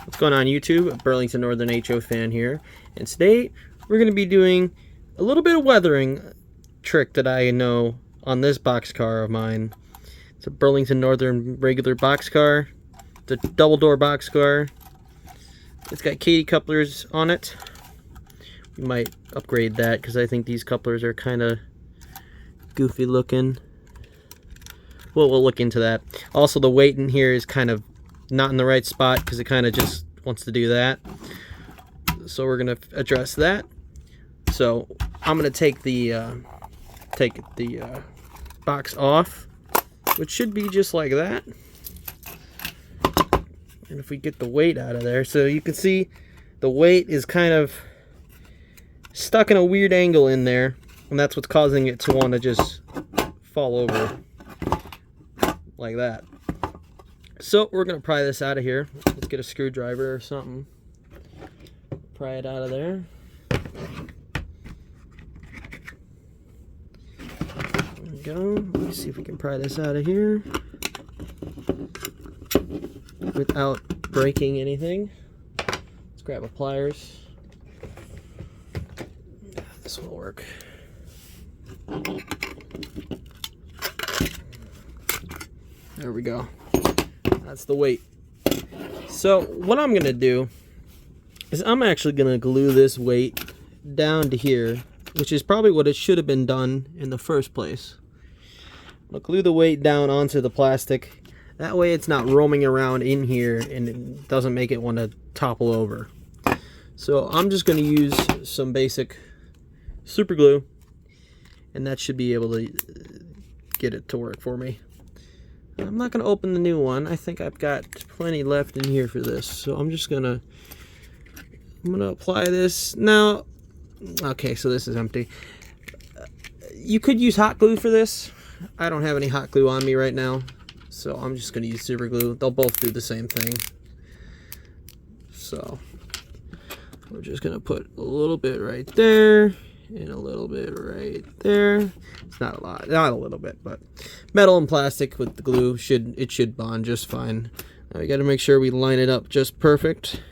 What's going on YouTube? Burlington Northern HO fan here, and today we're going to be doing a little bit of weathering trick that I know on this boxcar of mine. It's a Burlington Northern regular boxcar. It's a double door boxcar. It's got Katy couplers on it. We might upgrade that because I think these couplers are kind of goofy looking. We'll look into that. Also, the weight in here is kind of not in the right spot because it kind of just wants to do that. So we're gonna address that. So I'm gonna take the box off, which should be just like that. And if we get the weight out of there, so you can see the weight is kind of stuck in a weird angle in there, and that's what's causing it to want to just fall over like that. So we're gonna pry this out of here. Let's get a screwdriver or something. Pry it out of there. There we go. Let me see if we can pry this out of here without breaking anything. Let's grab a pliers. This will work. There we go. That's the weight. So what I'm gonna do is I'm actually gonna glue this weight down to here, which is probably what it should have been done in the first place. I'll glue the weight down onto the plastic. That way it's not roaming around in here and it doesn't make it want to topple over. So I'm just gonna use some basic super glue, and that should be able to get it to work for me. I'm not going to open the new one. I think I've got plenty left in here for this. So I'm going to apply this. Now, okay, so this is empty. You could use hot glue for this. I don't have any hot glue on me right now, so I'm just going to use super glue. They'll both do the same thing. So we're just going to put a little bit right there and a little bit right there. It's not a lot, not a little bit, but metal and plastic with the glue should bond just fine. Now we got to make sure we line it up just perfect.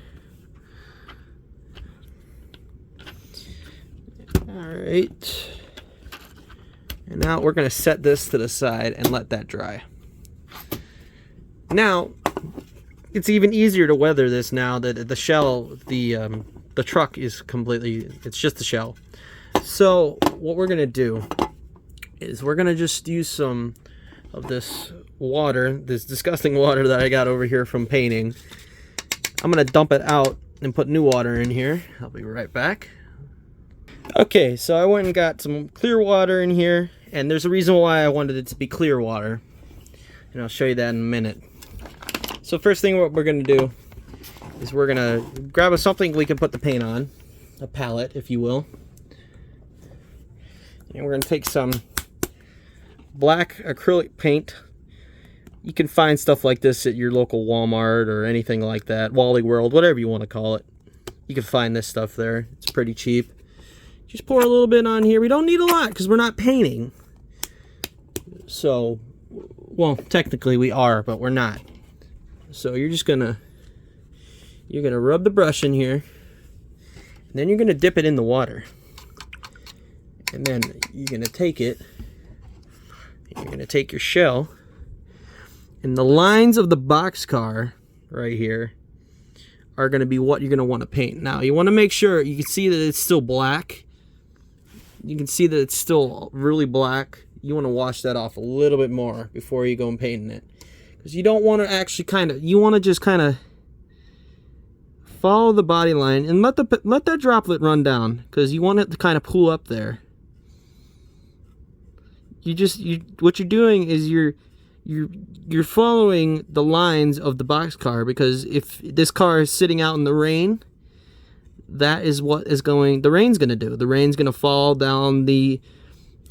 All right, and now we're going to set this to the side and let that dry. Now it's even easier to weather this now that the shell, the truck is completely, it's just the shell. So what we're gonna do is we're gonna just use some of this water, this disgusting water that I got over here from painting. I'm gonna dump it out and put new water in here. I'll be right back. Okay, so I went and got some clear water in here, and there's a reason why I wanted it to be clear water, and I'll show you that in a minute. So first thing what we're gonna do is we're gonna grab something we can put the paint on, a palette if you will. And we're going to take some black acrylic paint. You can find stuff like this at your local Walmart or anything like that, Wally World, whatever you want to call it. You can find this stuff there. It's pretty cheap. Just pour a little bit on here. We don't need a lot because we're not painting. So, well, technically we are, but we're not. So you're just going to rub the brush in here, and then you're going to dip it in the water. And then you're going to take it, you're going to take your shell, and the lines of the boxcar right here are going to be what you're going to want to paint. Now, you want to make sure, you can see that it's still black. You can see that it's still really black. You want to wash that off a little bit more before you go and painting it. Because you don't want to actually you want to just kind of follow the body line and let that droplet run down, because you want it to kind of pool up there. What you're doing is you're following the lines of the boxcar, because if this car is sitting out in the rain, that is what the rain's going to do. The rain's going to fall down the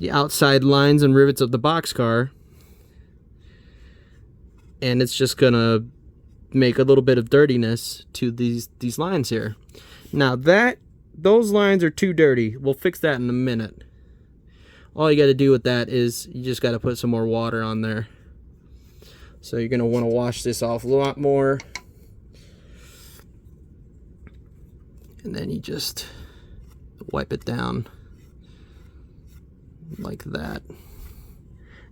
outside lines and rivets of the boxcar, and it's just going to make a little bit of dirtiness to these lines here. Now those lines are too dirty. We'll fix that in a minute. All you got to do with that is you just got to put some more water on there. So you're going to want to wash this off a lot more. And then you just wipe it down like that.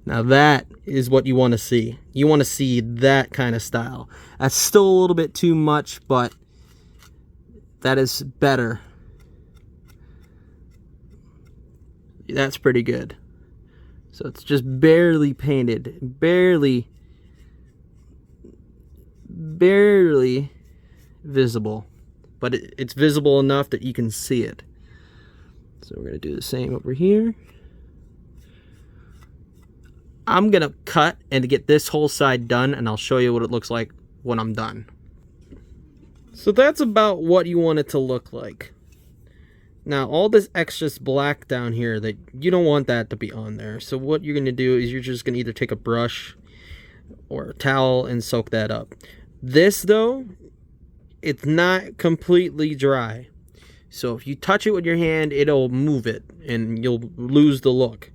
Now that is what you want to see. You want to see that kind of style. That's still a little bit too much, but that is better. That's pretty good. So it's just barely painted, barely visible, but it's visible enough that you can see it. So we're gonna do the same over here. I'm gonna cut and get this whole side done, and I'll show you what it looks like when I'm done. So that's about what you want it to look like. Now, all this excess black down here, that you don't want that to be on there. So what you're going to do is you're just going to either take a brush or a towel and soak that up. This, though, it's not completely dry. So if you touch it with your hand, it'll move it and you'll lose the look.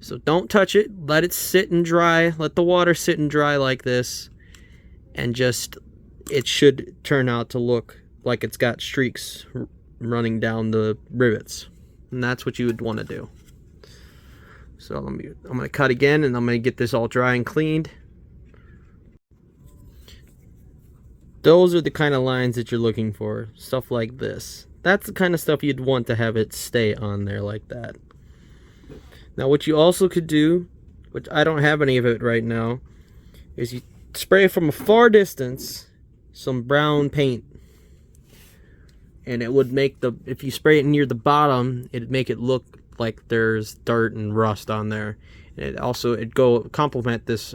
So don't touch it. Let it sit and dry. Let the water sit and dry like this. And just, it should turn out to look like it's got streaks running down the rivets, and that's what you would want to do. So I'm going to cut again, and I'm going to get this all dry and cleaned. Those are the kind of lines that you're looking for, stuff like this. That's the kind of stuff you'd want to have it stay on there like that. Now what you also could do, which I don't have any of it right now, is you spray from a far distance some brown paint. And it would make the, if you spray it near the bottom, it'd make it look like there's dirt and rust on there. And it also, it'd go complement this,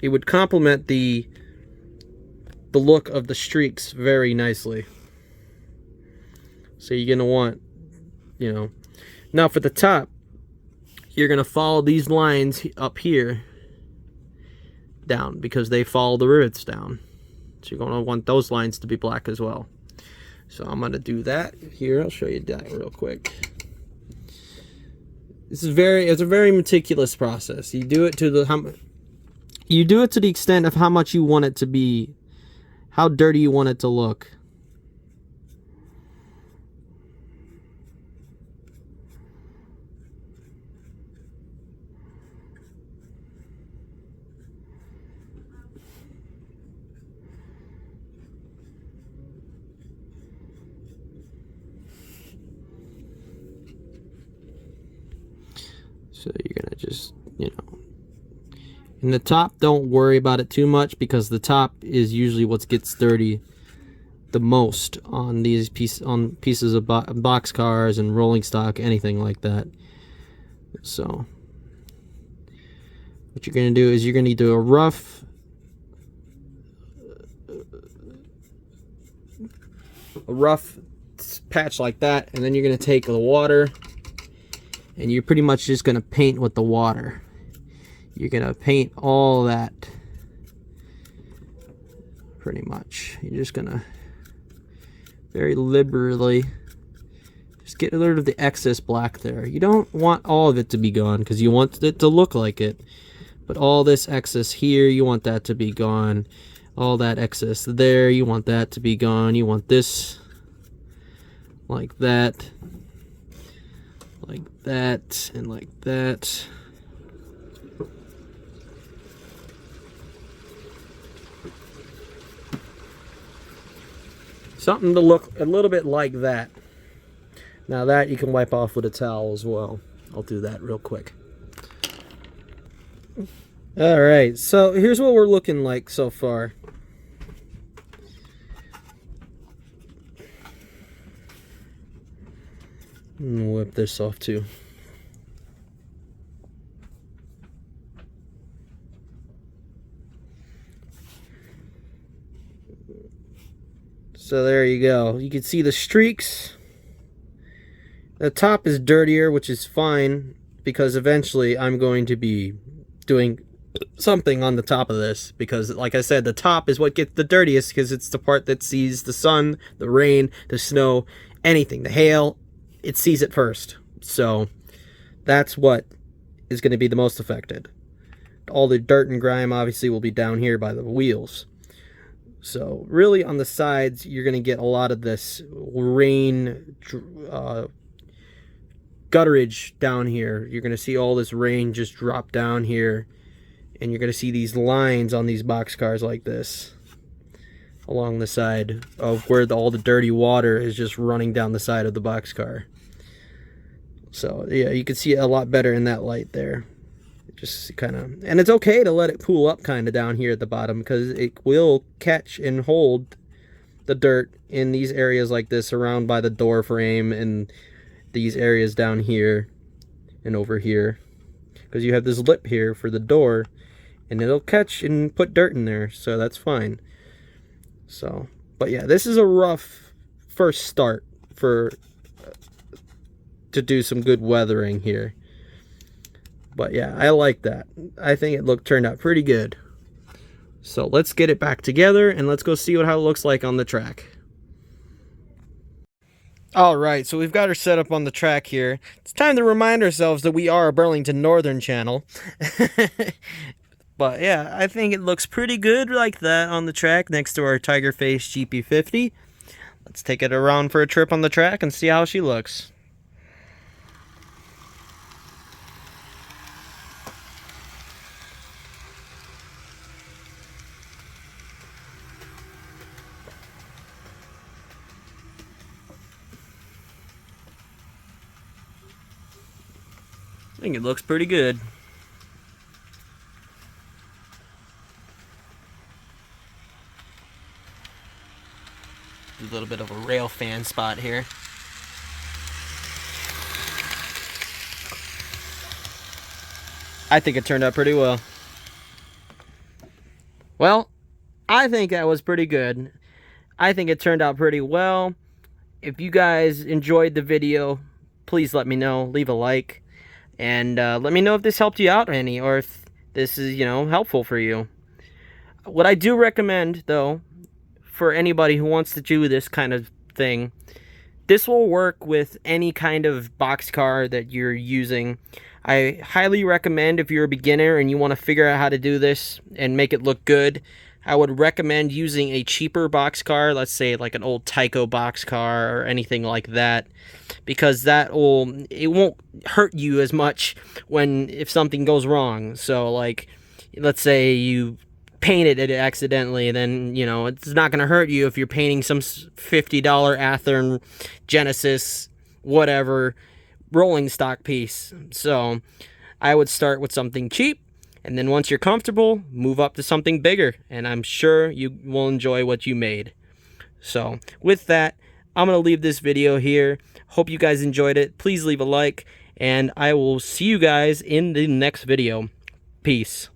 it would complement the look of the streaks very nicely. So you're gonna want, you know, now for the top, you're gonna follow these lines up here down because they follow the rivets down. So you're gonna want those lines to be black as well. So I'm going to do that here. I'll show you that real quick. This is it's a very meticulous process. You do it to the extent of how much you want it to be, how dirty you want it to look. So you're gonna just, you know, in the top, don't worry about it too much because the top is usually what gets dirty the most on these pieces of box cars and rolling stock, anything like that. So what you're gonna do is you're gonna do a rough patch like that, and then you're gonna take the water. And you're pretty much just going to paint with the water. You're going to paint all that. Pretty much. You're just going to very liberally just get rid of the excess black there. You don't want all of it to be gone because you want it to look like it. But all this excess here, you want that to be gone. All that excess there, you want that to be gone. You want this like that. Like that, and like that. Something to look a little bit like that. Now that you can wipe off with a towel as well. I'll do that real quick. Alright, so here's what we're looking like so far. Whip this off too. So there you go. You can see the streaks. The top is dirtier, which is fine because eventually I'm going to be doing something on the top of this because, like I said, the top is what gets the dirtiest because it's the part that sees the sun, the rain, the snow, anything, the hail. It sees it first. So that's what is going to be the most affected. All the dirt and grime obviously will be down here by the wheels. So really on the sides, you're going to get a lot of this rain gutterage down here. You're going to see all this rain just drop down here. And you're going to see these lines on these box cars like this along the side of where all the dirty water is just running down the side of the box car. So yeah, you can see it a lot better in that light there. Just kind of, and it's okay to let it pool up kind of down here at the bottom, because it will catch and hold the dirt in these areas like this around by the door frame and these areas down here and over here, because you have this lip here for the door, and it'll catch and put dirt in there, so that's fine. So, but yeah, this is a rough first start for to do some good weathering here. But yeah, I like that. I think it turned out pretty good. So let's get it back together and let's go see how it looks like on the track. All right, so we've got her set up on the track here. It's time to remind ourselves that we are a Burlington Northern channel. But yeah, I think it looks pretty good like that on the track next to our Tiger Face GP50. Let's take it around for a trip on the track and see how she looks. I think it looks pretty good. A little bit of a rail fan spot here. I think it turned out pretty well. Well, I think that was pretty good. I think it turned out pretty well. If you guys enjoyed the video, please let me know. Leave a like. And let me know if this helped you out any, or if this is, helpful for you. What I do recommend, though, for anybody who wants to do this kind of thing, this will work with any kind of box car that you're using. I highly recommend, if you're a beginner and you want to figure out how to do this and make it look good, I would recommend using a cheaper box car, let's say like an old Tyco box car or anything like that, because it won't hurt you as much if something goes wrong. So like, let's say you painted it accidentally, then it's not going to hurt you if you're painting some $50 Athearn Genesis whatever rolling stock piece. So I would start with something cheap, and then once you're comfortable, move up to something bigger, and I'm sure you will enjoy what you made. So with that, I'm going to leave this video here. Hope you guys enjoyed it. Please leave a like, and I will see you guys in the next video. Peace.